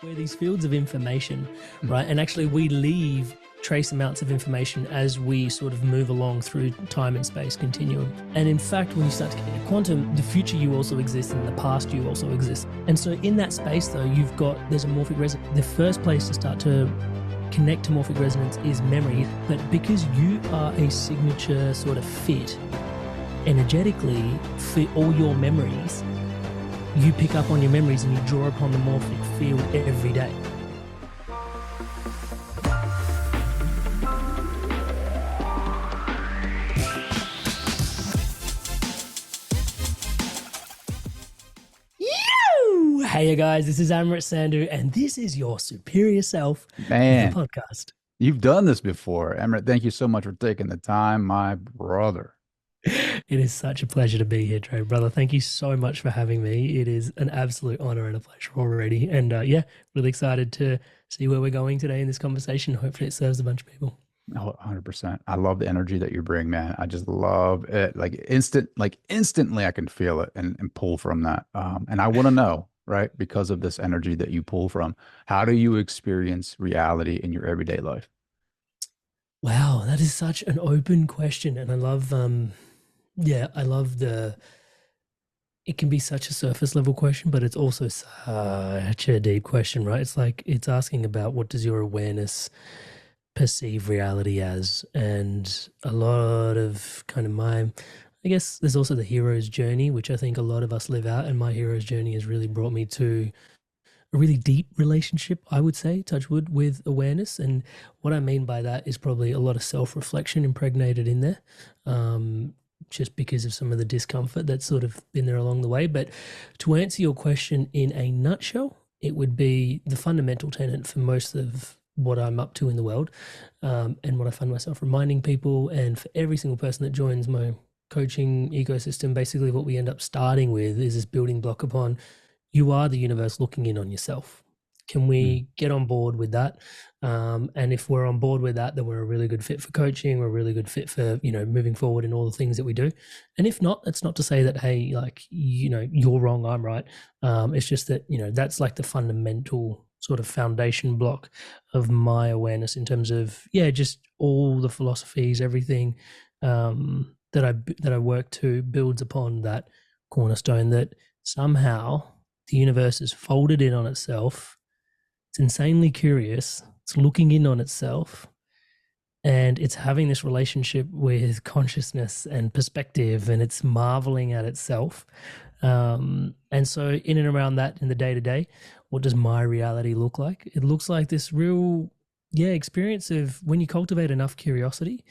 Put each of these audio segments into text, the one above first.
We're these fields of information, right? And actually we leave trace amounts of information as we sort of move along through time and space continuum. And in fact, when you start to get into quantum, the future you also exists and the past you also exists. And so in that space though, there's a morphic resonance. The first place to start to connect to morphic resonance is memory, but because you are a signature sort of fit energetically for all your memories, you pick up on your memories and you draw upon the morphic field every day. Hey you guys, this is Amrit Sandhu and this is your Superior Self podcast. You've done this before. Amrit, thank you so much for taking the time, my brother. It is such a pleasure to be here, Trey, brother. Thank you so much for having me. It is an absolute honor and a pleasure already. And really excited to see where we're going today in this conversation. Hopefully it serves a bunch of people. Oh, 100%. I love the energy that you bring, man. I just love it. Instantly I can feel it and pull from that. And I want to know, right? Because of this energy that you pull from, how do you experience reality in your everyday life? Wow, that is such an open question. And I love, it can be such a surface level question, but it's also such a deep question, right? It's like, it's asking about what does your awareness perceive reality as? And a lot of I guess there's also the hero's journey, which I think a lot of us live out. And my hero's journey has really brought me to a really deep relationship, I would say, touch wood, with awareness. And what I mean by that is probably a lot of self-reflection impregnated in there, just because of some of the discomfort that's sort of been there along the way. But to answer your question in a nutshell, it would be the fundamental tenet for most of what I'm up to in the world, and what I find myself reminding people, and for every single person that joins my coaching ecosystem, basically what we end up starting with is this building block upon you are the universe looking in on yourself. Can we get on board with that? And if we're on board with that, then we're a really good fit for coaching. We're a really good fit for, moving forward in all the things that we do. And if not, that's not to say that, hey, you're wrong, I'm right. It's just that, that's like the fundamental sort of foundation block of my awareness in terms of, just all the philosophies, everything that I work to builds upon that cornerstone that somehow the universe is folded in on itself. It's insanely curious. It's looking in on itself, and it's having this relationship with consciousness and perspective, and it's marveling at itself. And so in and around that, in the day-to-day, what does my reality look like? It looks like this real experience of when you cultivate enough curiosity,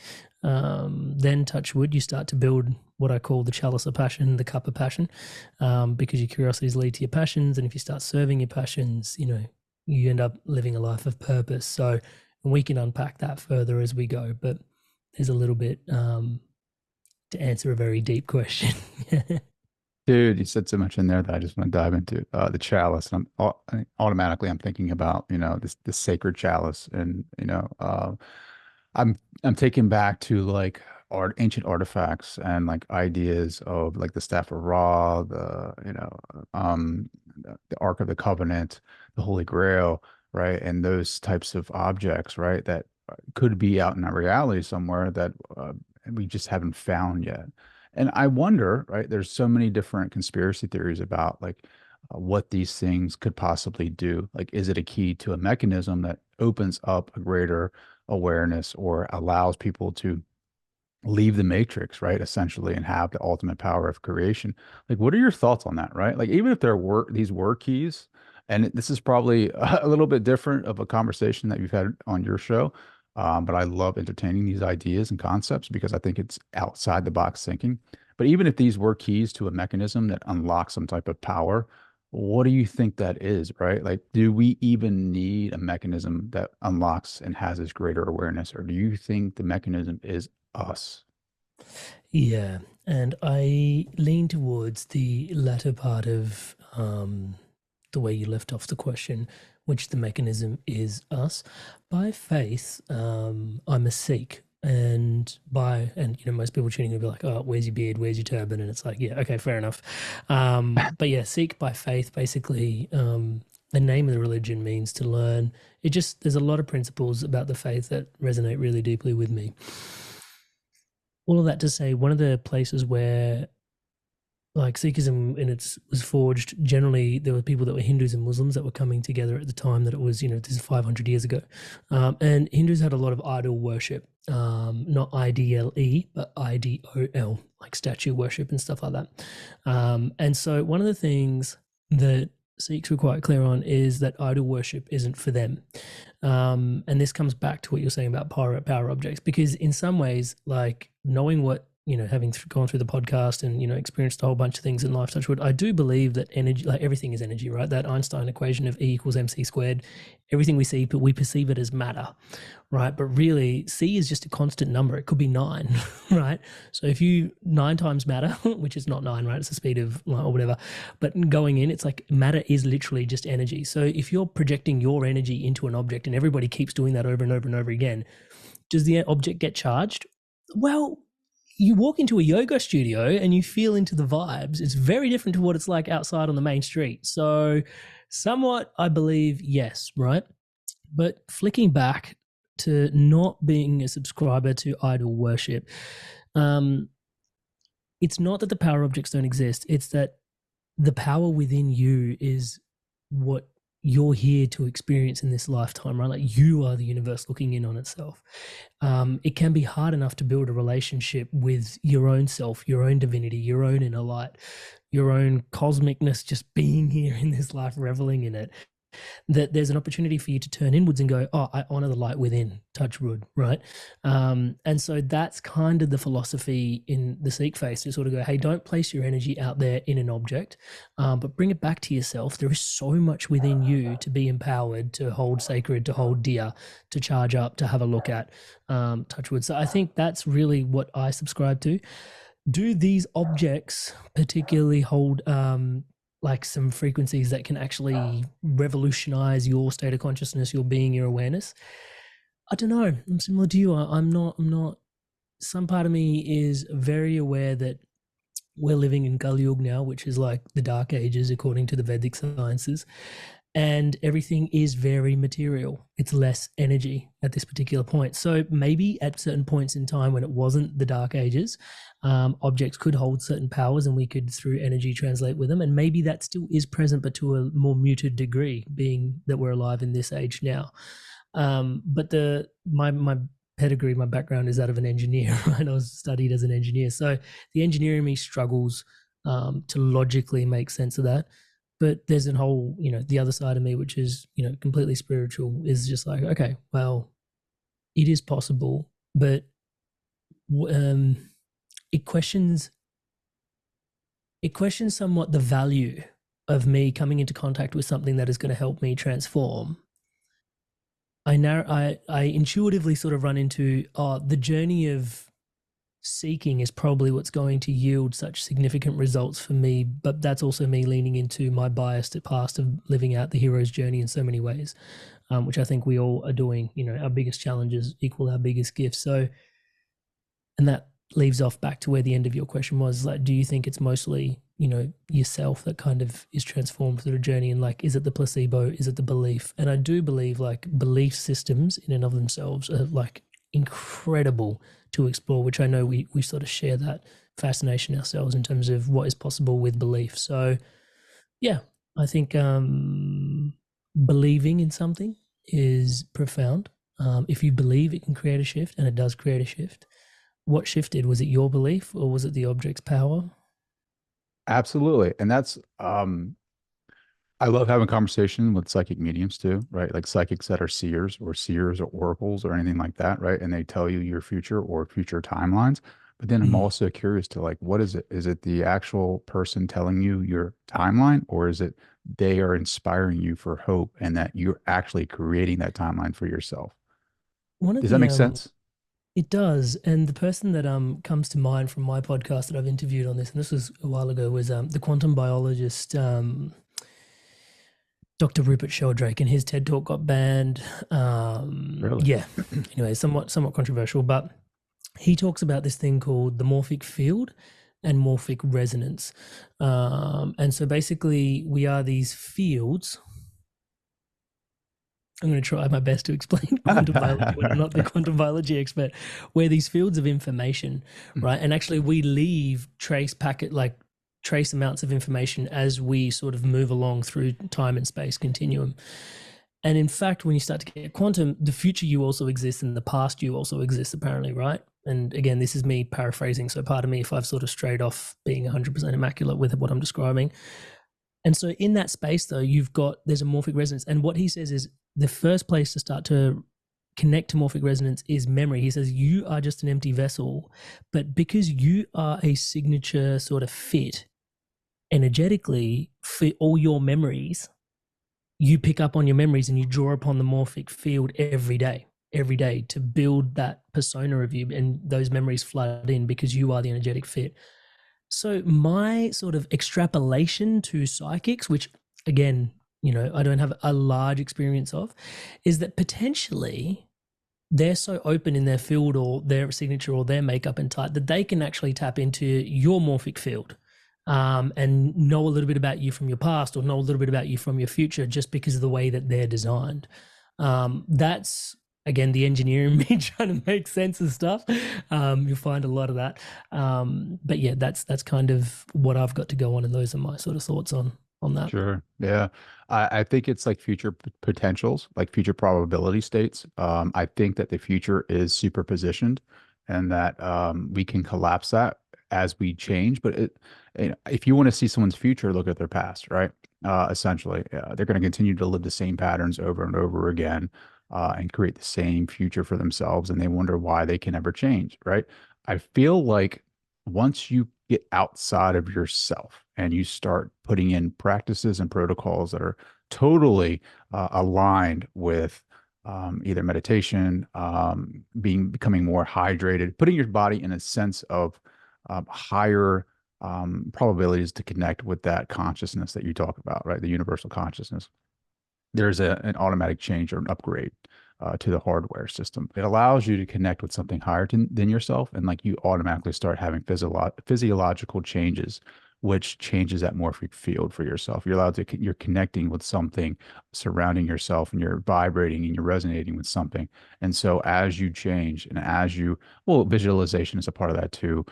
then touch wood, you start to build what I call the chalice of passion, the cup of passion, because your curiosities lead to your passions. And if you start serving your passions, you end up living a life of purpose. So we can unpack that further as we go, but there's a little bit to answer a very deep question. Dude, you said so much in there that I just want to dive into the chalice. And automatically I'm thinking about, this sacred chalice. And, I'm taken back to like ancient artifacts and like ideas of like the Staff of Ra, the Ark of the Covenant, the Holy Grail, right? And those types of objects, right? That could be out in our reality somewhere that we just haven't found yet. And I wonder, right? There's so many different conspiracy theories about like what these things could possibly do. Like, is it a key to a mechanism that opens up a greater awareness or allows people to leave the matrix, right? Essentially, and have the ultimate power of creation. Like, what are your thoughts on that, right? Like, even if these were keys, and this is probably a little bit different of a conversation that you've had on your show. But I love entertaining these ideas and concepts because I think it's outside the box thinking. But even if these were keys to a mechanism that unlocks some type of power, what do you think that is, right? Like, do we even need a mechanism that unlocks and has this greater awareness? Or do you think the mechanism is us? Yeah, and I lean towards the latter part of the way you left off the question, which the mechanism is us. By faith, I'm a Sikh, and most people tuning in will be like, oh, where's your beard, where's your turban? And it's like, yeah, okay, fair enough. But yeah, Sikh by faith, basically, the name of the religion means to learn. It just, there's a lot of principles about the faith that resonate really deeply with me. All of that to say, one of the places where like Sikhism in its was forged, generally there were people that were Hindus and Muslims that were coming together at the time that it was, this is 500 years ago. And Hindus had a lot of idol worship, not IDLE, but IDOL, like statue worship and stuff like that. And so one of the things that Sikhs were quite clear on is that idol worship isn't for them. And this comes back to what you're saying about power objects, because in some ways, like knowing what, having gone through the podcast and, experienced a whole bunch of things in life, touch wood, I do believe that energy, like everything is energy, right? That Einstein equation of E equals MC squared, everything we see, but we perceive it as matter, right? But really, C is just a constant number. It could be 9, right? So if you 9 times matter, which is not 9, right? It's the speed of or whatever. But going in, it's like matter is literally just energy. So if you're projecting your energy into an object and everybody keeps doing that over and over and over again, does the object get charged? Well, you walk into a yoga studio and you feel into the vibes. It's very different to what it's like outside on the main street. So somewhat, I believe, yes, right? But flicking back to not being a subscriber to idol worship, it's not that the power objects don't exist. It's that the power within you is what you're here to experience in this lifetime, right? Like you are the universe looking in on itself. It can be hard enough to build a relationship with your own self, your own divinity, your own inner light, your own cosmicness, just being here in this life, reveling in it, that there's an opportunity for you to turn inwards and go, oh, I honor the light within, touch wood, right? And so that's kind of the philosophy in the Sikh faith, to sort of go, hey, don't place your energy out there in an object, but bring it back to yourself. There is so much within you to be empowered, to hold sacred, to hold dear, to charge up, to have a look at, touch wood. So I think that's really what I subscribe to. Do these objects particularly hold like some frequencies that can actually revolutionize your state of consciousness, your being, your awareness? I don't know. I'm similar to you. I'm not. Some part of me is very aware that we're living in Kali Yuga now, which is like the dark ages according to the Vedic sciences, and everything is very material. It's less energy at this particular point. So maybe at certain points in time when it wasn't the dark ages, objects could hold certain powers and we could through energy translate with them. And maybe that still is present, but to a more muted degree, being that we're alive in this age now. But my pedigree, my background is that of an engineer, right? I was studied as an engineer. So the engineer in me struggles to logically make sense of that. But there's a whole, the other side of me, which is, completely spiritual, is just like, okay, well, it is possible, but it questions somewhat the value of me coming into contact with something that is going to help me transform. I intuitively sort of run into, the journey of seeking is probably what's going to yield such significant results for me, but that's also me leaning into my biased past of living out the hero's journey in so many ways, which I think we all are doing. Our biggest challenges equal our biggest gifts. So, and that leaves off back to where the end of your question was, like, do you think it's mostly, yourself that kind of is transformed through the journey? And like, is it the placebo? Is it the belief? And I do believe like belief systems in and of themselves are like incredible to explore, which I know we sort of share that fascination ourselves in terms of what is possible with belief. So yeah, I think believing in something is profound. If you believe it can create a shift, and it does create a shift. What shifted? Was it your belief or was it the object's power? Absolutely. And that's I love having conversation with psychic mediums too, right? Like psychics that are seers or oracles or anything like that, right? And they tell you your future or future timelines. But then I'm Mm. also curious to like, what is it? Is it the actual person telling you your timeline, or is it they are inspiring you for hope and that you're actually creating that timeline for yourself? One of Does that the make sense? It does, and the person that comes to mind from my podcast that I've interviewed on this, and this was a while ago, was the quantum biologist Dr. Rupert Sheldrake, and his TED talk got banned. Really? Yeah, anyway, somewhat controversial, but he talks about this thing called the morphic field and morphic resonance, and so basically we are these fields I'm going to try my best to explain quantum biology when I'm not the quantum biology expert, where these fields of information, right? And actually, we leave trace amounts of information as we sort of move along through time and space continuum. And in fact, when you start to get quantum, the future you also exists and the past you also exists, apparently, right? And again, this is me paraphrasing. So pardon me if I've sort of strayed off being 100% immaculate with what I'm describing. And so in that space, though, there's a morphic resonance. And what he says is the first place to start to connect to morphic resonance is memory. He says, you are just an empty vessel, but because you are a signature sort of fit energetically for all your memories, you pick up on your memories and you draw upon the morphic field every day to build that persona of you, and those memories flood in because you are the energetic fit. So my sort of extrapolation to psychics, which again, I don't have a large experience of, is that potentially they're so open in their field or their signature or their makeup and type that they can actually tap into your morphic field, and know a little bit about you from your past or know a little bit about you from your future just because of the way that they're designed. That's again the engineer in me trying to make sense of stuff. You'll find a lot of that. But yeah, that's kind of what I've got to go on, and those are my sort of thoughts on that. Sure. Yeah. I think it's like future potentials, like future probability states. I think that the future is superpositioned and that we can collapse that as we change. But if you want to see someone's future, look at their past, right? Essentially, they're going to continue to live the same patterns over and over again, and create the same future for themselves. And they wonder why they can never change, right? I feel like once you get outside of yourself and you start putting in practices and protocols that are totally aligned with either meditation, becoming more hydrated, putting your body in a sense of higher probabilities to connect with that consciousness that you talk about, right? The universal consciousness. There's an automatic change or an upgrade to the hardware system. It allows you to connect with something higher than yourself, and like you automatically start having physiological changes, which changes that morphic field for yourself. You're connecting with something surrounding yourself, and you're vibrating and you're resonating with something. And so as you change and well, visualization is a part of that too.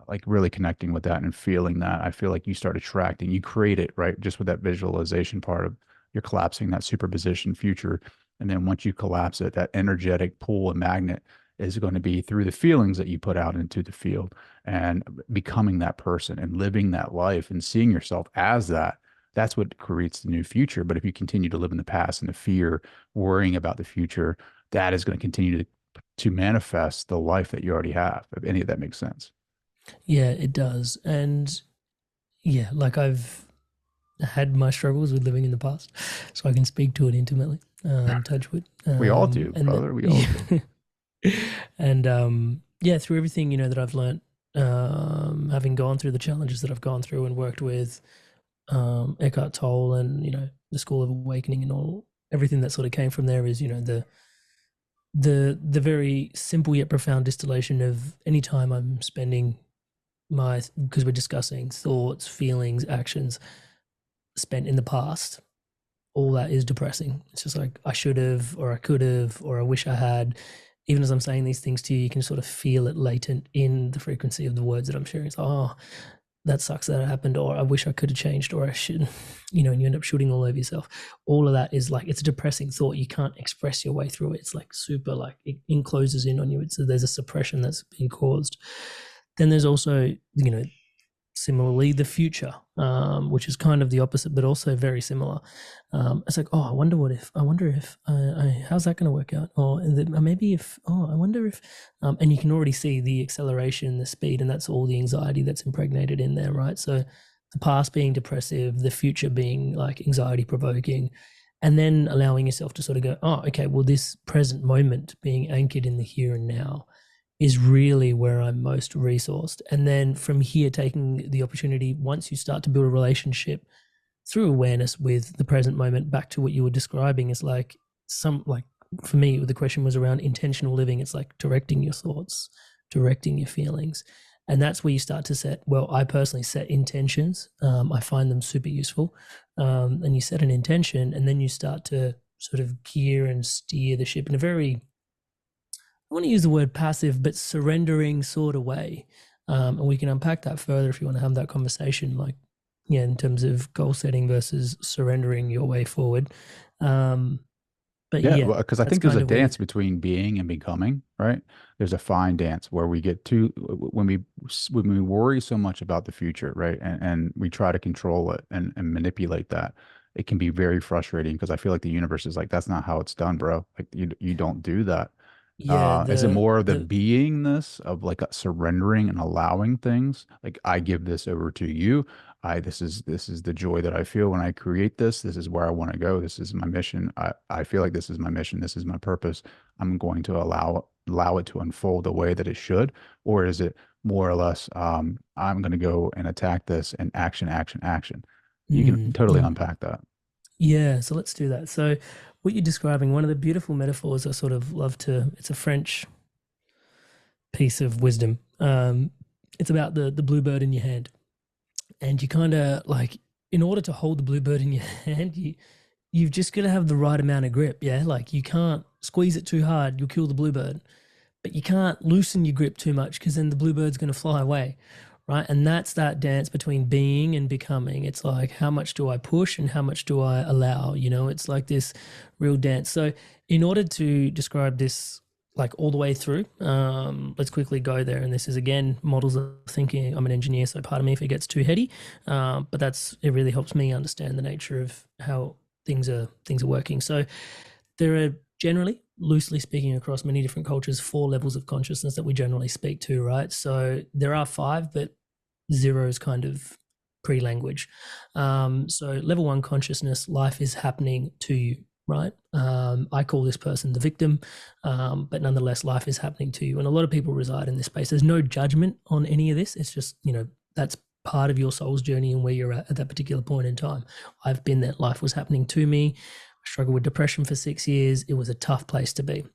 Like really connecting with that and feeling that, I feel like you start attracting, you create it, right? Just with that visualization part of you're collapsing that superposition future. And then once you collapse it, that energetic pull and magnet is going to be through the feelings that you put out into the field and becoming that person and living that life and seeing yourself as that. That's what creates the new future. But if you continue to live in the past and the fear, worrying about the future, that is going to continue to manifest the life that you already have, if any of that makes sense. Yeah, it does. And yeah, like I've had my struggles with living in the past, so I can speak to it intimately. Touch wood. We all do, brother. We all do. And yeah, through everything that I've learned, having gone through the challenges that I've gone through and worked with Eckhart Tolle and the School of Awakening and everything that sort of came from there is the very simple yet profound distillation of any time I'm spending because we're discussing thoughts, feelings, actions spent in the past, all that is depressing. It's just like I should have, or I could have, or I wish I had. Even as I'm saying these things to you, you can sort of feel it latent in the frequency of the words that I'm sharing. It's that sucks that it happened, or I wish I could have changed, or I should, and you end up shooting all over yourself. All of that is like, it's a depressing thought. You can't express your way through it. It's like super, like it encloses in on you. There's a suppression that's being caused. Then there's also, similarly the future, which is kind of the opposite but also very similar. It's like, I wonder if how's that going to work out, or maybe if I wonder if and you can already see the acceleration, the speed, and that's all the anxiety that's impregnated in there, right? So the past being depressive, the future being like anxiety provoking, and then allowing yourself to sort of go, okay, well, this present moment being anchored in the here and now is really where I'm most resourced. And then from here, taking the opportunity, once you start to build a relationship through awareness with the present moment, back to what you were describing, is like for me, the question was around intentional living. It's like directing your thoughts, directing your feelings. And that's where you start to I personally set intentions. I find them super useful. And you set an intention, and then you start to sort of gear and steer the ship in a very, I want to use the word passive, but surrendering sort of way. And we can unpack that further if you want to have that conversation, like, yeah, in terms of goal setting versus surrendering your way forward. Um, but Yeah, yeah, because I that's think there's kind a of where, dance between being and becoming, right? There's a fine dance where we get too when we worry so much about the future, right? And we try to control it and manipulate that. It can be very frustrating because I feel like the universe is like, that's not how it's done, bro. Like you don't do that. yeah, Is it more of the the, beingness of like surrendering and allowing things? Like I give this over to you. This is the joy that I feel when I create this. This is where I want to go. This is my mission. I feel like this is my mission. This is my purpose. I'm going to allow it to unfold the way that it should. Or is it more or less I'm going to go and attack this and action, action, action. You can totally mm. unpack that. Yeah, so let's do that. So, what you're describing, one of the beautiful metaphors I sort of love to, it's a French piece of wisdom. It's about the bluebird in your hand. And you kind of like, in order to hold the bluebird in your hand, you've just got to have the right amount of grip. Yeah. Like you can't squeeze it too hard, you'll kill the bluebird, but you can't loosen your grip too much because then the bluebird's going to fly away, right? And that's that dance between being and becoming. It's like, how much do I push and how much do I allow? You know, it's like this real dance. So, in order to describe this like all the way through, let's quickly go there. And this is again models of thinking. I'm an engineer, so pardon me if it gets too heady, but that's it. Really helps me understand the nature of how things are working. So there are generally, loosely speaking, across many different cultures, four levels of consciousness that we generally speak to, right? So there are five, but zero is kind of pre-language. So level one consciousness, life is happening to you, right? I call this person the victim, but nonetheless, life is happening to you. And a lot of people reside in this space. There's no judgment on any of this. It's just, that's part of your soul's journey and where you're at that particular point in time. I've been there. Life was happening to me. I struggled with depression for 6 years. It was a tough place to be.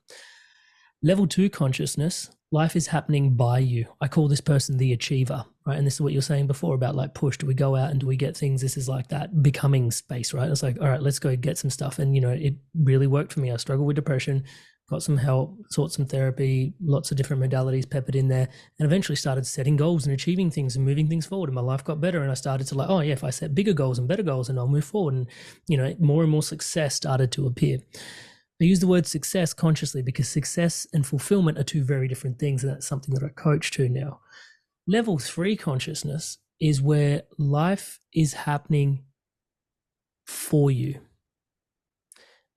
Level two consciousness, life is happening by you. I call this person the achiever, right? And this is what you're saying before about like push. Do we go out and do we get things? This is like that becoming space, right? It's like, all right, let's go get some stuff. And, it really worked for me. I struggled with depression, got some help, sought some therapy, lots of different modalities peppered in there, and eventually started setting goals and achieving things and moving things forward. And my life got better. And I started to like, oh yeah, if I set bigger goals and better goals, and I'll move forward. And, more and more success started to appear. I use the word success consciously because success and fulfillment are two very different things. And that's something that I coach to now. Level three consciousness is where life is happening for you.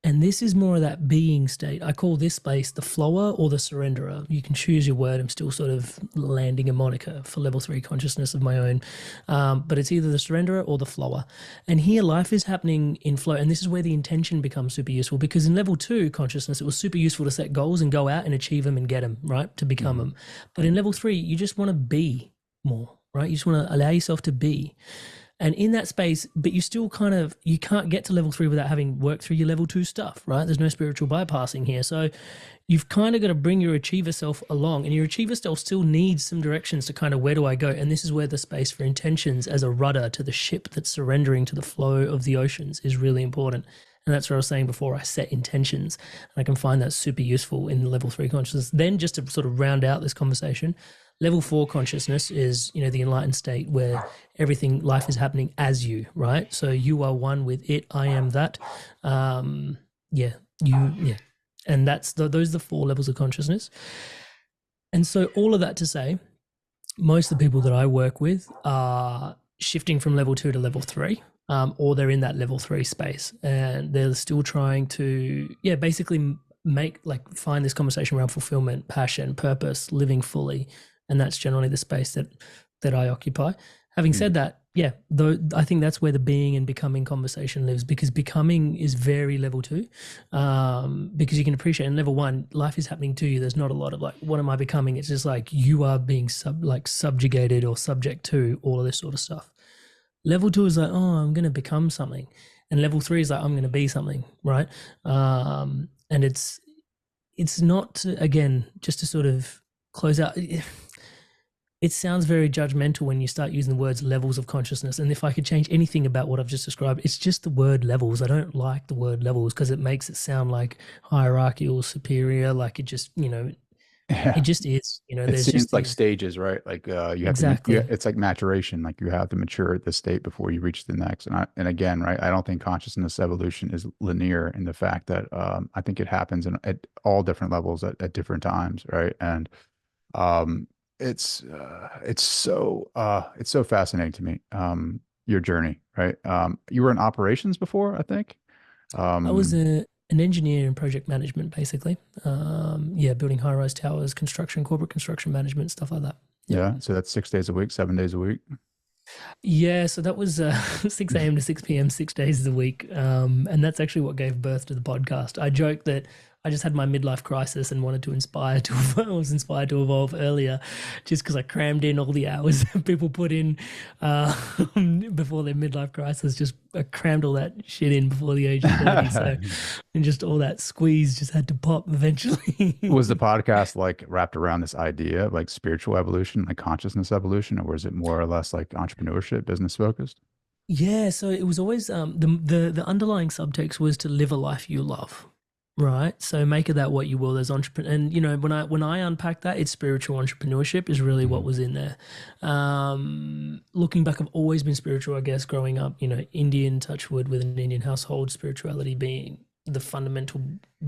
And this is more of that being state. I call this space the flower or the surrenderer. You can choose your word. I'm still sort of landing a moniker for level three consciousness of my own. But it's either the surrenderer or the flower. And here life is happening in flow. And this is where the intention becomes super useful because in level two consciousness, it was super useful to set goals and go out and achieve them and get them, right? To become them. But in level three, you just want to be more, right? You just want to allow yourself to be. And in that space, but you still you can't get to level three without having worked through your level two stuff, right? There's no spiritual bypassing here. So you've kind of got to bring your achiever self along, and your achiever self still needs some directions to kind of where do I go? And this is where the space for intentions as a rudder to the ship that's surrendering to the flow of the oceans is really important. And that's what I was saying before. I set intentions, and I can find that super useful in level three consciousness. Then just to sort of round out this conversation, level four consciousness is, the enlightened state where life is happening as you, right? So you are one with it. I am that. Yeah. And those are the four levels of consciousness. And so all of that to say, most of the people that I work with are shifting from level two to level three, or they're in that level three space and they're still trying to, basically find this conversation around fulfillment, passion, purpose, living fully. And that's generally the space that I occupy. Having said that, though I think that's where the being and becoming conversation lives, because becoming is very level two, because you can appreciate in level one, life is happening to you. There's not a lot of like, what am I becoming? It's just like you are being subjugated or subject to all of this sort of stuff. Level two is like, oh, I'm going to become something. And level three is like, I'm going to be something, right? And it's not, again, just to sort of close out, it sounds very judgmental when you start using the words levels of consciousness. And if I could change anything about what I've just described, it's just the word levels. I don't like the word levels because it makes it sound like hierarchical, superior, like it just, it Yeah. just is, It there's seems just like these. stages, right? Like you have to, Exactly. it's like maturation. Like you have to mature at this state before you reach the next. And again, right? I don't think consciousness evolution is linear in the fact that I think it happens at all different levels at different times, right? And um, it's so fascinating to me. Your journey, right? You were in operations before, I think. I was Um, an engineer in project management, basically. Yeah, building high rise towers, construction, corporate construction management, stuff like that. Yep. yeah, so that's 6 days a week, 7 days a week. Yeah, so that was 6 a.m. to 6 p.m., 6 days a week. And that's actually what gave birth to the podcast. I joke that I just had my midlife crisis and wanted to inspire to, I was inspired to evolve earlier just because I crammed in all the hours that people put in uh, before their midlife crisis. Just I crammed all that shit in before the age of 30. So, and just all that squeeze just had to pop Was the eventually. podcast like wrapped around this idea of like spiritual evolution, like consciousness evolution, or was it more or less like entrepreneurship, business focused? Yeah, so it was always the underlying subtext was to live a life you love, right? So make of that what you will. There's entrepreneur, and when I unpack that, it's spiritual entrepreneurship is really what Mhm. was in there. Looking back, I've always been spiritual, I guess. Growing up, Indian touch wood with an Indian household, spirituality being the fundamental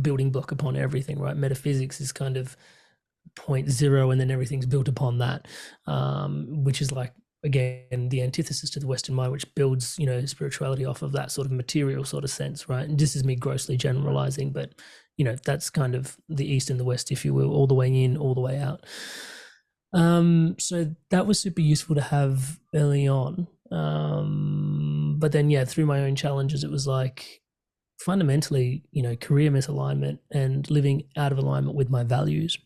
building block upon everything, right? Metaphysics is kind of point zero, and then everything's built upon that, which is like again the antithesis to the Western mind, which builds spirituality off of that sort of material sort of sense, right? And this is me grossly generalizing, but that's kind of the East and the West, if you will, all the way in, all the way out. So that was super useful to have early on. But then yeah, through my own challenges, it was like fundamentally, career misalignment and living out of alignment with my values,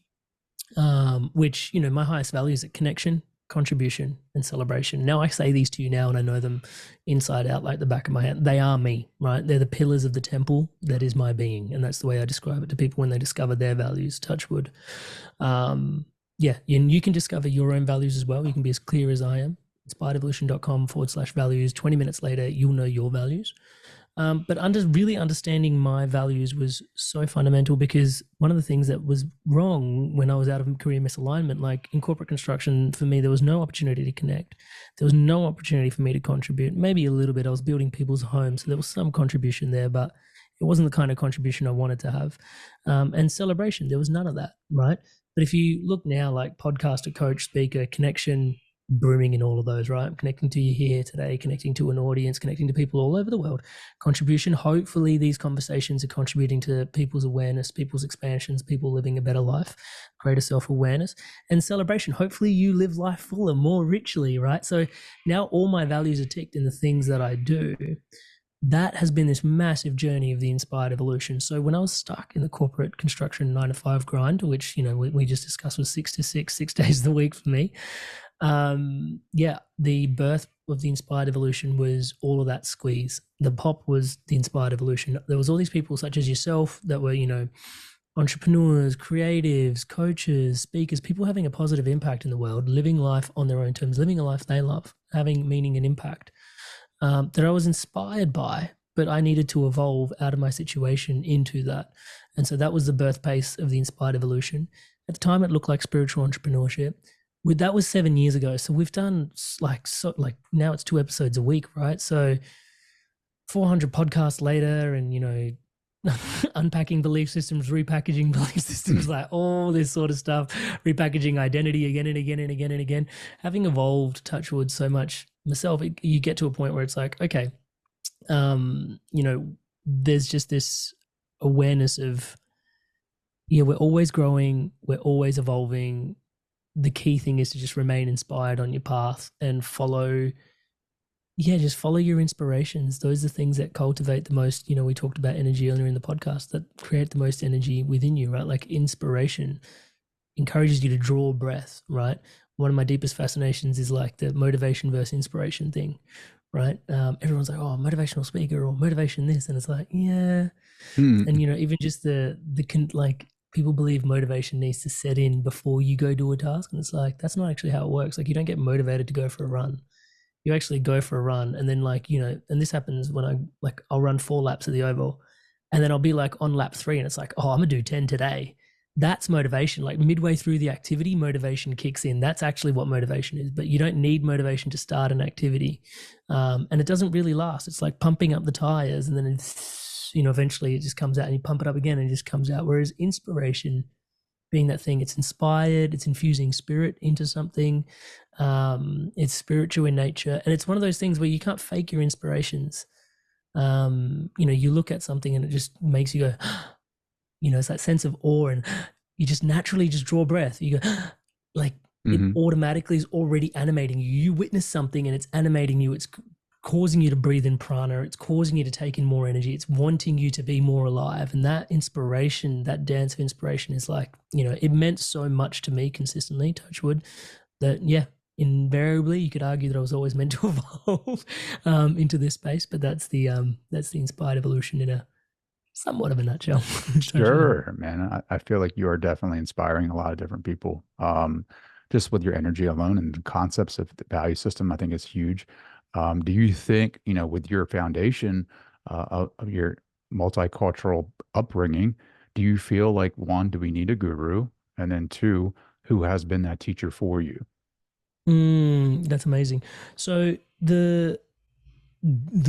which my highest values are connection, contribution, and celebration. Now I say these to you now, and I know them inside out like the back of my hand. They are me, right? They're the pillars of the temple that is my being, and that's the way I describe it to people when they discover their values. Touch wood. Yeah, and you can discover your own values as well. You can be as clear as I am. inspiredevolution.com/values. 20 minutes later, you'll know your values. But really understanding my values was so fundamental, because one of the things that was wrong when I was out of career misalignment, like in corporate construction, for me, there was no opportunity to connect. There was no opportunity for me to contribute. Maybe a little bit. I was building people's homes, so there was some contribution there, but it wasn't the kind of contribution I wanted to have. And celebration, there was none of that, right? But if you look now, like podcaster, coach, speaker, connection, booming in all of those, right? Connecting to you here today, connecting to an audience, connecting to people all over the world. Contribution. Hopefully, these conversations are contributing to people's awareness, people's expansions, people living a better life, greater self awareness, and celebration. Hopefully, you live life fuller, more richly, right? So now all my values are ticked in the things that I do. That has been this massive journey of the inspired evolution. So when I was stuck in the corporate construction 9 to 5 grind, which we just discussed was 6 to 6, 6 days of the week for me, yeah, the birth of the inspired evolution was all of that squeeze. The pop was the inspired evolution. There was all these people such as yourself that were entrepreneurs, creatives, coaches, speakers, people having a positive impact in the world, living life on their own terms, living a life they love, having meaning and impact, that I was inspired by, but I needed to evolve out of my situation into that. And so that was the birthplace of the inspired evolution. At the time, it looked like spiritual entrepreneurship. That was 7 years ago. So we've done like now it's 2 episodes a week, right? So 400 podcasts later, and unpacking belief systems, repackaging belief systems, like all this sort of stuff, repackaging identity again and again and again and again. Having evolved touchwood so much myself, you get to a point where it's like, okay, there's just this awareness of, yeah, we're always growing, we're always evolving. The key thing is to just remain inspired on your path and follow, yeah, just follow your inspirations. Those are things that cultivate the most. We talked about energy earlier in the podcast, that create the most energy within you, right? Like inspiration encourages you to draw breath, right? One of my deepest fascinations is like the motivation versus inspiration thing, right? Everyone's like, oh, motivational speaker or motivation this, and it's like, yeah. Hmm. And even just like people believe motivation needs to set in before you go do a task, and it's like that's not actually how it works. Like you don't get motivated to go for a run. You actually go for a run, and then like and this happens when I'll run 4 laps of the oval, and then I'll be like on lap 3, and it's like, oh, I'm gonna do 10 today. That's motivation. Like midway through the activity, motivation kicks in. That's actually what motivation is. But you don't need motivation to start an activity, and it doesn't really last. It's like pumping up the tires, and then eventually it just comes out, and you pump it up again, and it just comes out. Whereas inspiration, being that thing, it's inspired, it's infusing spirit into something. It's spiritual in nature, and it's one of those things where you can't fake your inspirations. You look at something and it just makes you go, it's that sense of awe, and you just naturally just draw breath. You go, like it Hmm. automatically is already animating you. You witness something and it's animating you. It's causing you to breathe in prana. It's causing you to take in more energy. It's wanting you to be more alive. And that inspiration, that dance of inspiration is like, it meant so much to me consistently, touch wood, that, yeah, invariably you could argue that I was always meant to evolve into this space, but that's the inspired evolution in a somewhat of a nutshell. Touching on. Sure, man. I feel like you are definitely inspiring a lot of different people. Just with your energy alone and the concepts of the value system, I think is huge. Do you think, with your foundation of your multicultural upbringing, do you feel like one, do we need a guru? And then two, who has been that teacher for you? That's amazing. So the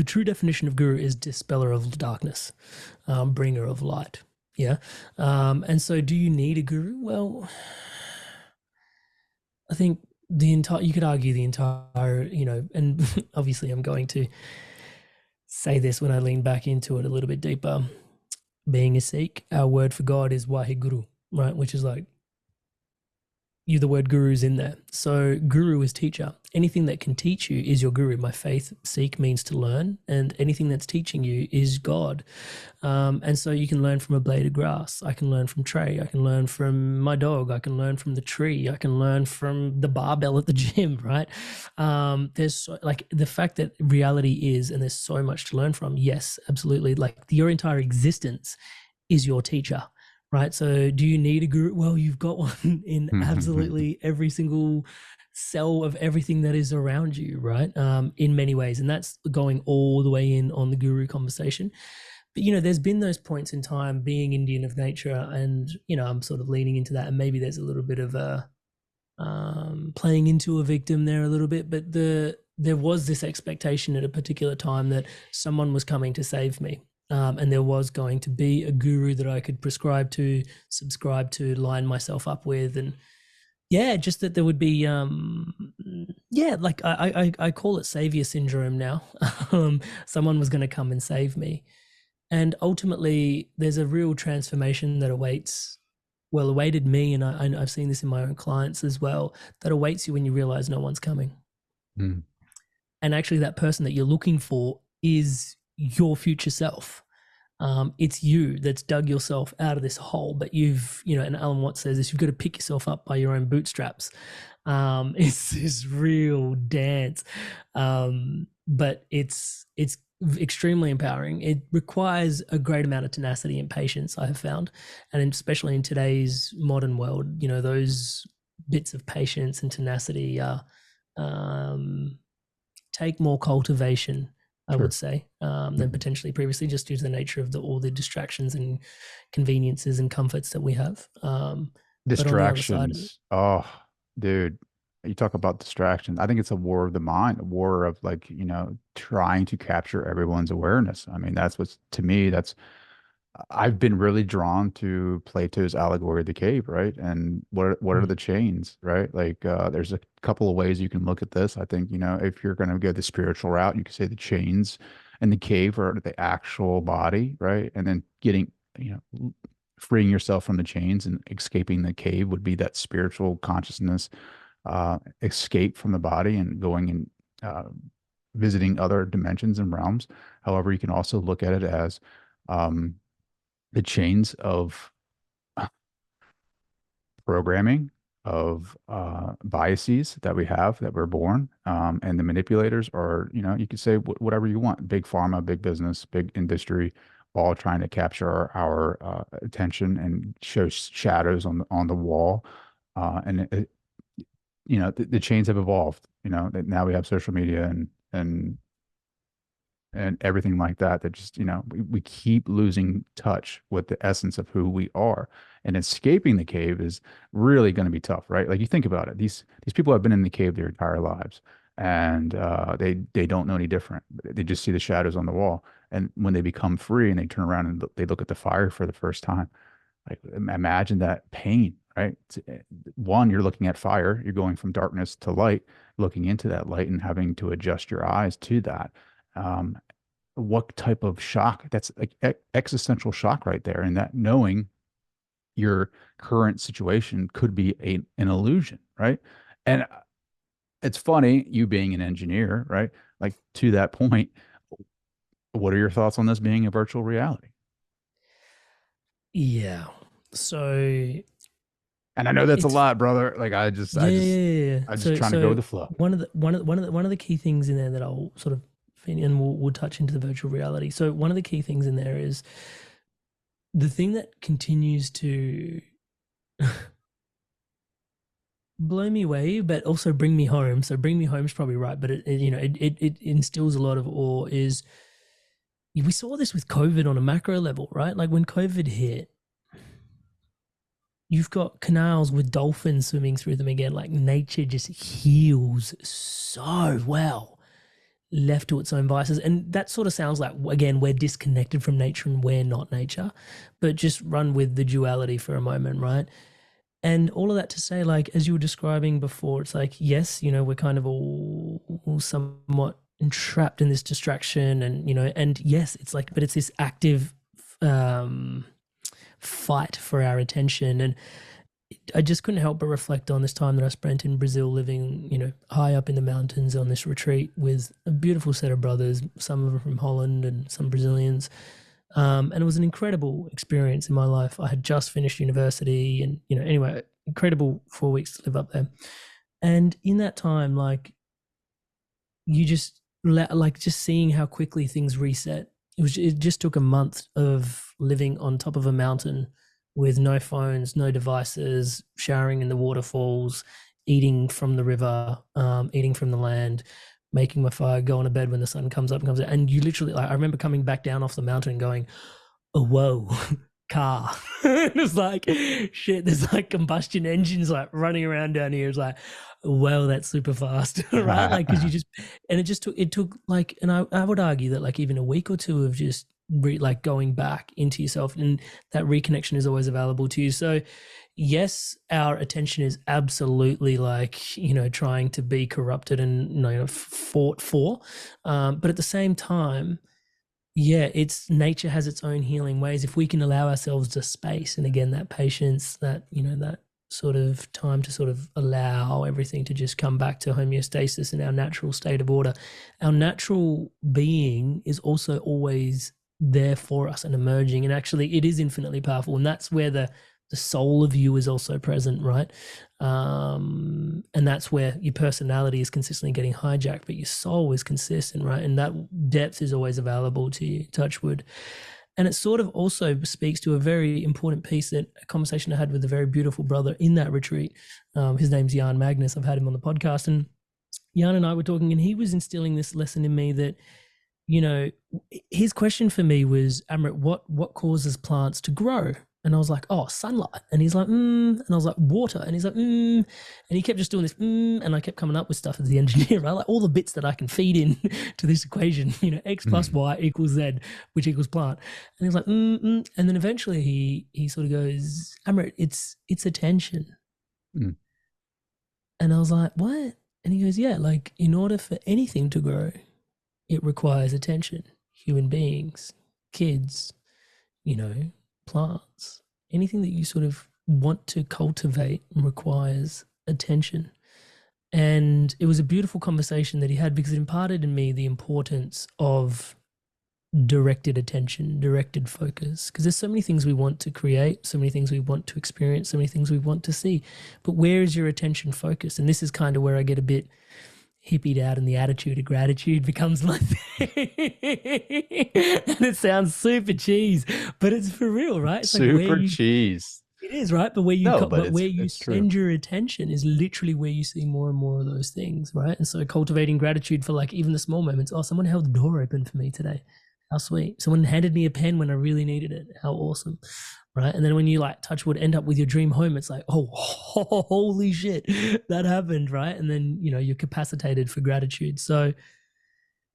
true definition of guru is dispeller of darkness, bringer of light. Yeah. And so do you need a guru? Well, I think the entire, you could argue the entire, and obviously I'm going to say this when I lean back into it a little bit deeper. Being a Sikh, our word for God is Waheguru, right? Which is like the word guru is in there. So guru is teacher. Anything that can teach you is your guru. My faith, seek, means to learn, and anything that's teaching you is God. And so you can learn from a blade of grass. I can learn from Trey. I can learn from my dog. I can learn from the tree. I can learn from the barbell at the gym, right? There's like the fact that reality is, and there's so much to learn from. Yes, absolutely. Like your entire existence is your teacher, right? So do you need a guru? Well, you've got one in absolutely every single cell of everything that is around you, right? In many ways. And that's going all the way in on the guru conversation. But, there's been those points in time being Indian of nature, and, I'm sort of leaning into that. And maybe there's a little bit of a playing into a victim there a little bit, but there was this expectation at a particular time that someone was coming to save me. And there was going to be a guru that I could prescribe to, subscribe to, line myself up with, and yeah, just that there would be, yeah, like I call it savior syndrome now. Someone was going to come and save me, and ultimately, there's a real transformation that awaited me, and I've seen this in my own clients as well, that awaits you when you realize no one's coming. Mm. And actually, that person that you're looking for is your future self. It's you that's dug yourself out of this hole, but and Alan Watts says this, you've got to pick yourself up by your own bootstraps. It's this real dance. But it's extremely empowering. It requires a great amount of tenacity and patience, I have found. And especially in today's modern world, those bits of patience and tenacity um, take more cultivation, I would Sure. say, than Mhm. potentially previously, just due to the nature of all the distractions and conveniences and comforts that we have. But on the other side of it, Distractions. Oh, dude, you talk about distractions. I think it's a war of the mind, a war of like, trying to capture everyone's awareness. I mean, that's what's to me, I've been really drawn to Plato's allegory of the cave, right? And what are mm, the chains, right? Like there's a couple of ways you can look at this. I think, if you're going to go the spiritual route, you could say the chains and the cave are the actual body, right? And then freeing yourself from the chains and escaping the cave would be that spiritual consciousness escape from the body and going and visiting other dimensions and realms. However, you can also look at it as um, the chains of programming, of biases that we have that we're born, and the manipulators are, you could say whatever you want, big pharma, big business, big industry, all trying to capture our attention and show shadows on the wall. And the chains have evolved. That now we have social media and everything like that. That just we keep losing touch with the essence of who we are. And escaping the cave is really going to be tough, right? Like you think about it. These people have been in the cave their entire lives, and they don't know any different. They just see the shadows on the wall. And when they become free and they turn around and they look at the fire for the first time, like imagine that pain, right? One, you're looking at fire, you're going from darkness to light, looking into that light and having to adjust your eyes to that. Um, what type of shock? That's like existential shock right there. And that knowing your current situation could be an illusion, right? And it's funny, you being an engineer, right? Like to that point, what are your thoughts on this being a virtual reality? Yeah. So And I know that's a it's lot, brother. Like I just, yeah, I yeah, just, yeah, yeah. I'm just So trying to go with the flow. one of the key things in there that I'll sort of and we'll touch into the virtual reality. So one of the key things in there is the thing that continues to blow me away, but also bring me home. So bring me home is probably right, but it instills a lot of awe. Is we saw this with COVID on a macro level, right? Like when COVID hit, you've got canals with dolphins swimming through them again. Like nature just heals so well, left to its own vices. And that sort of sounds like, again, we're disconnected from nature and we're not nature, but just run with the duality for a moment, right? And all of that to say, like, as you were describing before, it's like, yes, we're kind of all somewhat entrapped in this distraction. And yes, it's like, but it's this active um, fight for our attention. And I just couldn't help but reflect on this time that I spent in Brazil, living, high up in the mountains on this retreat with a beautiful set of brothers, some of them from Holland and some Brazilians. And it was an incredible experience in my life. I had just finished university, and anyway, incredible 4 weeks to live up there. And in that time, like you just like just seeing how quickly things reset. It just took a month of living on top of a mountain with no phones, no devices, showering in the waterfalls, eating from the river, eating from the land, making my fire, going to bed when the sun comes up and comes out. And you literally, like, I remember coming back down off the mountain and going, oh, whoa, car. It was like, shit, there's like combustion engines like running around down here. It's like, well, that's super fast, right? Like, because and it took like, and I would argue that like even a week or two of just like going back into yourself, and that reconnection is always available to you. So, yes, our attention is absolutely like, trying to be corrupted and, fought for. But at the same time, yeah, it's nature has its own healing ways. If we can allow ourselves the space, and again, that patience, that, that sort of time to sort of allow everything to just come back to homeostasis in our natural state of order. Our natural being is also always there for us and emerging. And actually it is infinitely powerful. And that's where the soul of you is also present, right? And that's where your personality is consistently getting hijacked, but your soul is consistent, right? And that depth is always available to you, touch wood. And it sort of also speaks to a very important piece, that a conversation I had with a very beautiful brother in that retreat. His name's Jan Magnus. I've had him on the podcast, and Jan and I were talking, and he was instilling this lesson in me that, his question for me was, Amrit, what causes plants to grow? And I was like, oh, sunlight. And he's like, And I was like, water. And he's like, And he kept just doing this, And I kept coming up with stuff as the engineer, right? Like all the bits that I can feed in to this equation, X plus Y equals Z, which equals plant. And he's like, And then eventually he sort of goes, Amrit, it's attention. Mm. And I was like, what? And he goes, yeah, like in order for anything to grow, it requires attention. Human beings, kids, plants, anything that you sort of want to cultivate requires attention. And it was a beautiful conversation that he had, because it imparted in me the importance of directed attention, directed focus. Because there's so many things we want to create, so many things we want to experience, so many things we want to see. But where is your attention focused? And this is kind of where I get a bit hippied out and the attitude of gratitude becomes my thing. And it sounds super cheese, but it's for real, right? It's like where Super you cheese. it is, right? But No, but but where you it's true. send your attention is literally where you see more and more of those things, right? And so cultivating gratitude for like even the small moments. Oh, someone held the door open for me today. How sweet. Someone handed me a pen when I really needed it. How awesome. Right. And then when you like touch wood end up with your dream home, it's like, oh, holy shit, that happened. Right. And then, you're capacitated for gratitude. So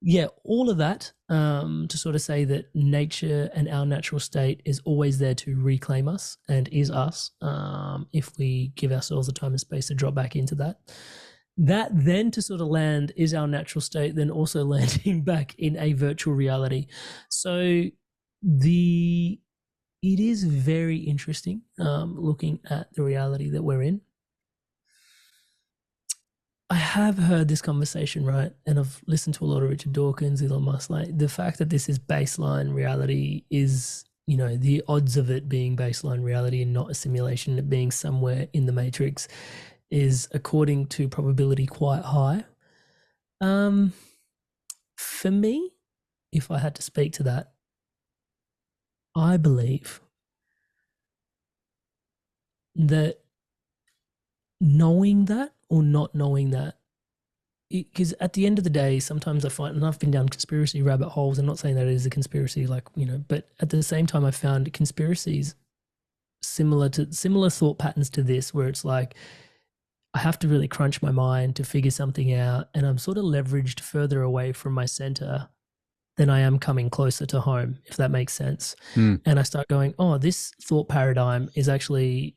yeah, all of that to sort of say that nature and our natural state is always there to reclaim us and is us if we give ourselves the time and space to drop back into that. That then to sort of land is our natural state, then also landing back in a virtual reality. So the it is very interesting looking at the reality that we're in. I have heard this conversation, right? And I've listened to a lot of Richard Dawkins, Elon Musk. Like the fact that this is baseline reality is, the odds of it being baseline reality and not a simulation, it being somewhere in the matrix is, according to probability, quite high. Um, for me, if I had to speak to that, I believe that knowing that or not knowing that, because at the end of the day, sometimes I find, and I've been down conspiracy rabbit holes. I'm not saying that it is a conspiracy, like, but at the same time, I found conspiracies similar thought patterns to this, where it's like I have to really crunch my mind to figure something out, and I'm sort of leveraged further away from my center than I am coming closer to home, if that makes sense. Hmm. And I start going, oh, this thought paradigm is actually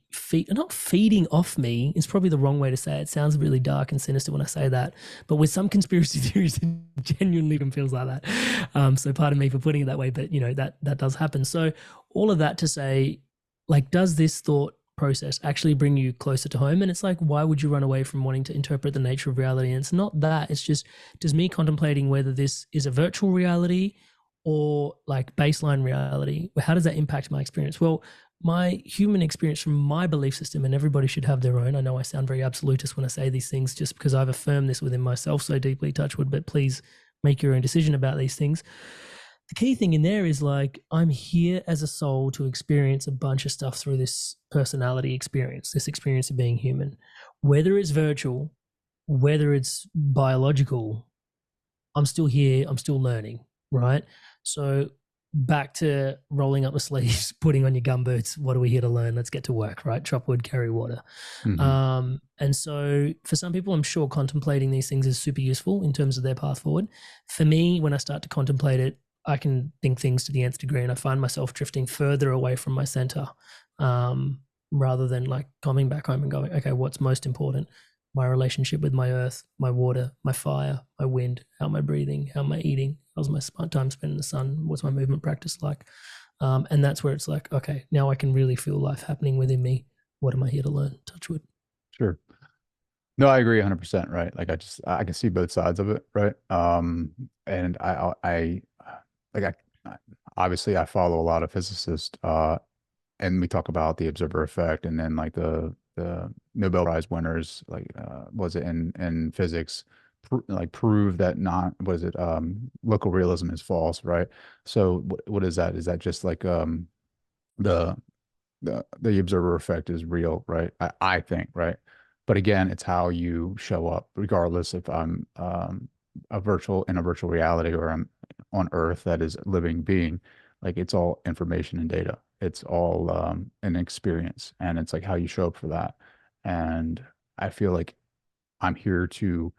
not feeding off me. It's probably the wrong way to say it. It sounds really dark and sinister when I say that. But with some conspiracy theories, it genuinely even feels like that. So pardon me for putting it that way, but that does happen. So all of that to say, like, does this thought process actually bring you closer to home? And it's like, why would you run away from wanting to interpret the nature of reality? And it's not that, it's just, does me contemplating whether this is a virtual reality or like baseline reality, how does that impact my experience? Well, my human experience from my belief system, and everybody should have their own. I know I sound very absolutist when I say these things, just because I've affirmed this within myself so deeply, touchwood, but please make your own decision about these things. The key thing in there is like, I'm here as a soul to experience a bunch of stuff through this personality experience, this experience of being human. Whether it's virtual, whether it's biological, I'm still here, I'm still learning, right? So back to rolling up the sleeves, putting on your gumboots. What are we here to learn? Let's get to work, right? Chop wood, carry water. Hmm. And so for some people, I'm sure contemplating these things is super useful in terms of their path forward. For me, when I start to contemplate it, I can think things to the nth degree, and I find myself drifting further away from my center, rather than like coming back home and going, okay, what's most important? My relationship with my earth, my water, my fire, my wind, how am I breathing, how am I eating, how's my time spent in the sun, what's my movement practice like? And that's where it's like, okay, now I can really feel life happening within me. What am I here to learn? Touch wood. Sure. No, I agree 100%, right? Like I can see both sides of it, right? And like obviously I follow a lot of physicists, and we talk about the observer effect, and then like the Nobel Prize winners, like was it in physics, like prove that not was it local realism is false, right? So what is that? Is that just like the the observer effect is real, right? I think, right? But again, it's how you show up, regardless if I'm in a virtual reality or I'm on Earth that is a living being. Like it's all information and data. It's all an experience, and it's like how you show up for that. And I feel like I'm here to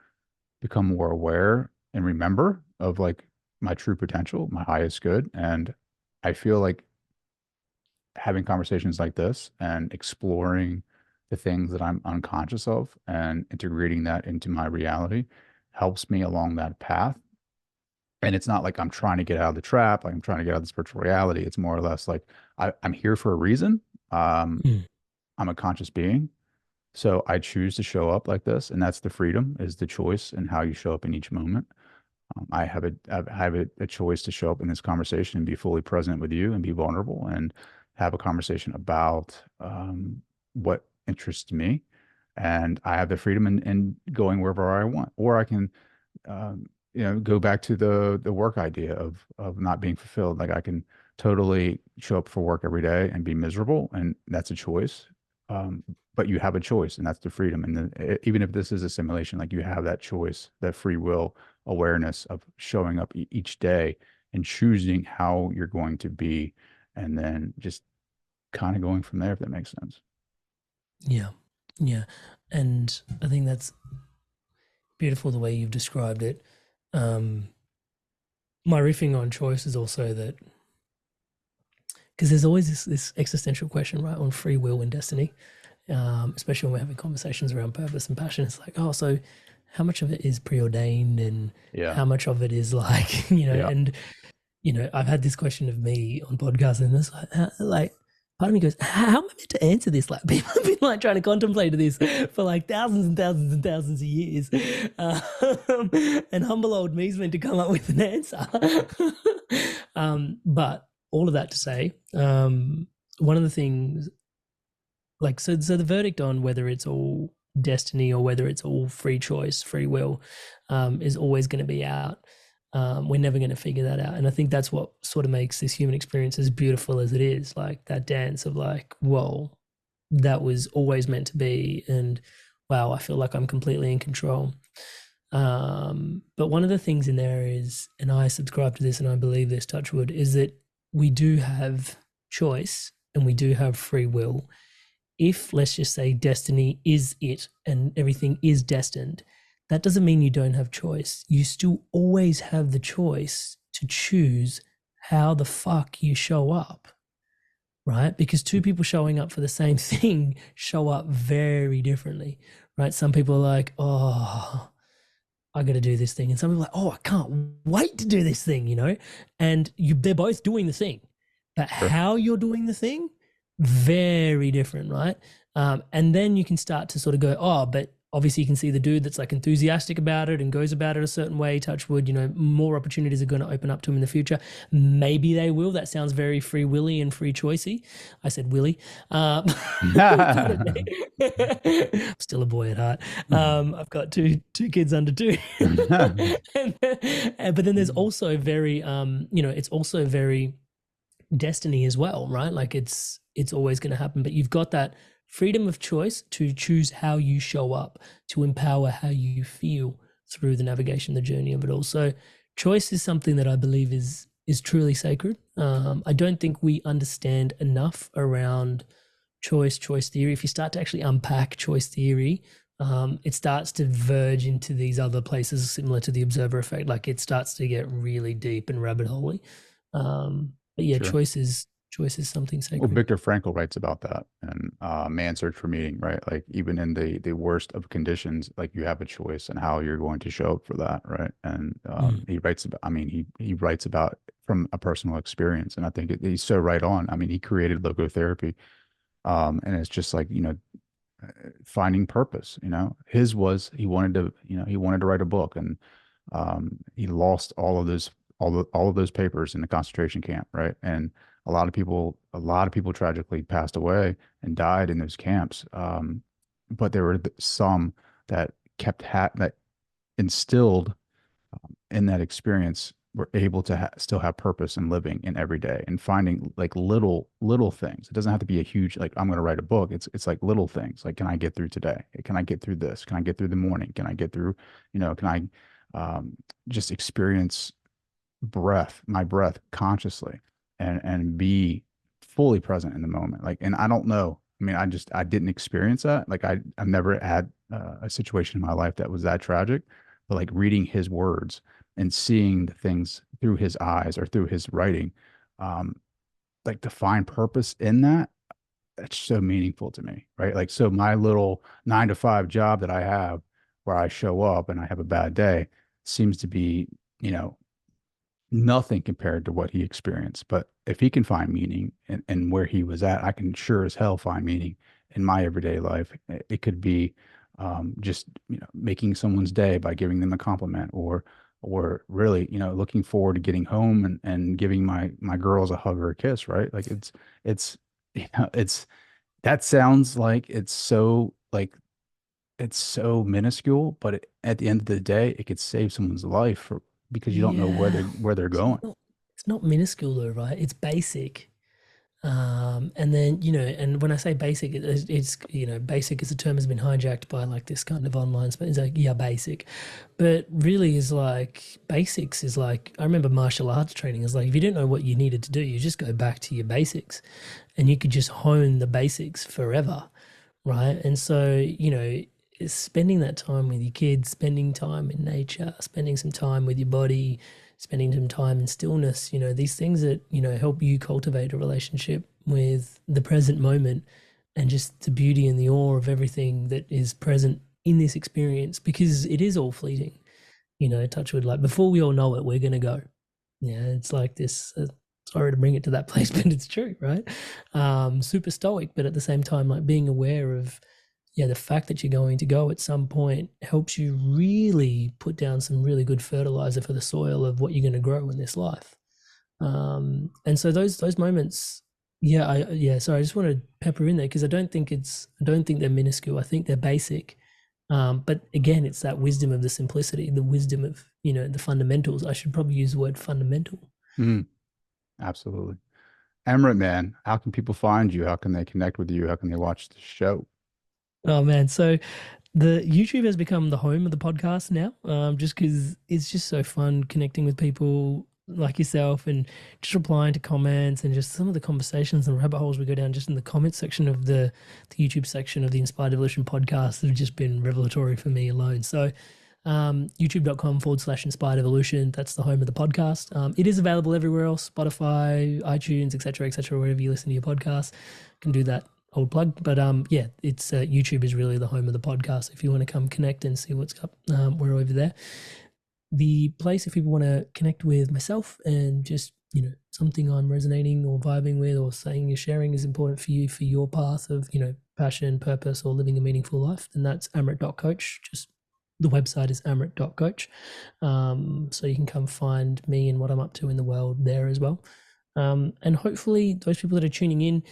become more aware and remember of like my true potential, my highest good, and I feel like having conversations like this and exploring the things that I'm unconscious of and integrating that into my reality helps me along that path. And it's not like I'm trying to get out of the trap, like I'm trying to get out of this virtual reality. It's more or less like I'm here for a reason. Um, Mm. I'm a conscious being. So I choose to show up like this. And that's the freedom, is the choice and how you show up in each moment. I have a choice to show up in this conversation and be fully present with you and be vulnerable and have a conversation about what interests me. and I have the freedom in going wherever I want, or I can go back to the work idea of not being fulfilled. Like I can totally show up for work every day and be miserable, and that's a choice. Um, but you have a choice, and that's the freedom. And then even if this is a simulation, like you have that choice, that free will awareness of showing up each day and choosing how you're going to be, and then just kind of going from there, if that makes sense. Yeah. Yeah. And I think that's beautiful the way you've described it. Um, my riffing on choice is also that because there's always this existential question, right, on free will and destiny, especially when we're having conversations around purpose and passion. It's like, oh, so how much of it is preordained and Yeah. how much of it is like, Yeah. and I've had this question of me on podcasts, and it's like part of me goes, how am I meant to answer this? Like, people have been like trying to contemplate this for like thousands and thousands and thousands of years. Um, and humble old me's meant to come up with an answer. But all of that to say, one of the things, like, so the verdict on whether it's all destiny or whether it's all free choice, free will, is always going to be out. We're never going to figure that out. And I think that's what sort of makes this human experience as beautiful as it is, like that dance of like, whoa, that was always meant to be. And wow, I feel like I'm completely in control. But one of the things in there is, and I subscribe to this and I believe this, touch wood, is that we do have choice and we do have free will. If, let's just say, destiny is it and everything is destined, that doesn't mean you don't have choice. You still always have the choice to choose how the fuck you show up, right? Because two people showing up for the same thing show up very differently, right? Some people are like, oh, I got to do this thing. And some people are like, oh, I can't wait to do this thing. And they're both doing the thing. But Sure. how you're doing the thing, very different, right? And then you can start to sort of go, oh, but obviously you can see the dude that's like enthusiastic about it and goes about it a certain way, touch wood, more opportunities are going to open up to him in the future. Maybe they will. That sounds very free willy and free choicey. I said willy. I'm still a boy at heart. I've got two kids under two. But then there's also very it's also very destiny as well, right? Like it's always going to happen, but you've got that freedom of choice to choose how you show up, to empower how you feel through the navigation, the journey of it all. So choice is something that I believe is truly sacred. I don't think we understand enough around choice theory. If you start to actually unpack choice theory, it starts to verge into these other places similar to the observer effect. Like it starts to get really deep and rabbit holey. But yeah, Sure. choice is something Well, sacred. Viktor Frankl writes about that and Man's Search for Meaning, right? Like even in the worst of conditions, like you have a choice and how you're going to show up for that, right? And Mm. he writes about, I mean, he writes about from a personal experience, and I think he's so right on. I mean, he created logotherapy, and it's just like finding purpose. His was he wanted to write a book, and he lost all of those papers in the concentration camp, right? And a lot of people tragically passed away and died in those camps. But there were some that that instilled in that experience were able to still have purpose in living in every day and finding like little things. It doesn't have to be a huge like I'm going to write a book. It's like little things. Like can I get through today? Can I get through this? Can I get through the morning? Can I get through, can I just experience my breath consciously and be fully present in the moment. Like, and I don't know. I mean, I didn't experience that. Like I've never had a situation in my life that was that tragic, but like reading his words and seeing the things through his eyes or through his writing, um, like to find purpose in that, that's so meaningful to me, right? Like, so my little 9 to 5 job that I have where I show up and I have a bad day seems to be, you know, nothing compared to what he experienced. But if he can find meaning in where he was at, I can sure as hell find meaning in my everyday life. It could be just making someone's day by giving them a compliment, or really looking forward to getting home and giving my girls a hug or a kiss. Right? Like it's it's that sounds like it's so like it's so minuscule, but at the end of the day, it could save someone's life because you don't know Yeah. where they're So going. it's not minuscule though, right? It's basic. And then, and when I say basic, it's, basic as a term has been hijacked by like this kind of online space. It's like, yeah, basic. But really is like basics is like, I remember martial arts training is like, if you didn't know what you needed to do, you just go back to your basics and you could just hone the basics forever. Right. And so, spending that time with your kids, spending time in nature, spending some time with your body, spending some time in stillness, these things that, help you cultivate a relationship with the present moment and just the beauty and the awe of everything that is present in this experience because it is all fleeting, touch wood, like before we all know it, we're going to go. Yeah, it's like this. Sorry to bring it to that place, but it's true, right? Super stoic, but at the same time, like being aware of, yeah, the fact that you're going to go at some point helps you really put down some really good fertilizer for the soil of what you're going to grow in this life. And so those moments, yeah, yeah. Sorry, I just want to pepper in there because I don't think they're minuscule. I think they're basic. But again, it's that wisdom of the simplicity, the wisdom of, the fundamentals. I should probably use the word fundamental. Mm, absolutely. Emmerich, man, how can people find you? How can they connect with you? How can they watch the show? Oh man, so the YouTube has become the home of the podcast now, just because it's just so fun connecting with people like yourself and just replying to comments and just some of the conversations and rabbit holes we go down just in the comment section of the YouTube section of the Inspired Evolution podcast have just been revelatory for me alone. So youtube.com/inspired evolution. That's the home of the podcast. It is available everywhere else, Spotify, iTunes, etc., wherever you listen to your podcast. You can do that old plug. But yeah, it's YouTube is really the home of the podcast. If you want to come connect and see what's up, we're over there. The place if people want to connect with myself and just, something I'm resonating or vibing with or saying you're sharing is important for you for your path of, passion, purpose, or living a meaningful life, then that's amrit.coach. Just the website is amrit.coach. So you can come find me and what I'm up to in the world there as well. And hopefully those people that are tuning in,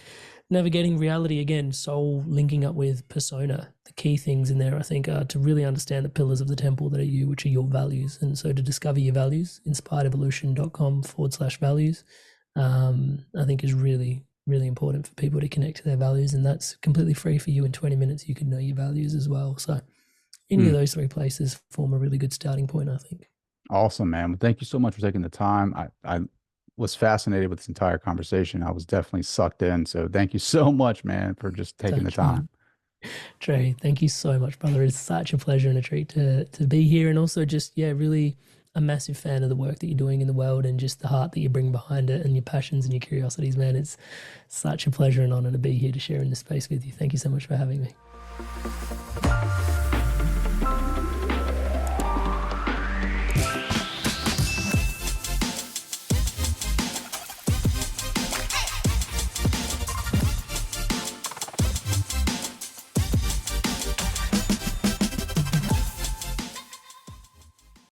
navigating reality again, soul linking up with persona. The key things in there, I think, are to really understand the pillars of the temple that are you, which are your values. And so to discover your values, inspiredevolution.com/values, I think is really, really important for people to connect to their values. And that's completely free for you. In 20 minutes, you can know your values as well. So any of Mm, those three places form a really good starting point, I think. awesome, man. Well, thank you so much for taking the time. I was fascinated with this entire conversation. I was definitely sucked in. So thank you so much, man, for just taking the Totally. time. Trey, thank you so much, brother. It's such a pleasure and a treat to be here, and also just, yeah, really a massive fan of the work that you're doing in the world and just the heart that you bring behind it and your passions and your curiosities, man. It's such a pleasure and honor to be here to share in this space with you. Thank you so much for having me.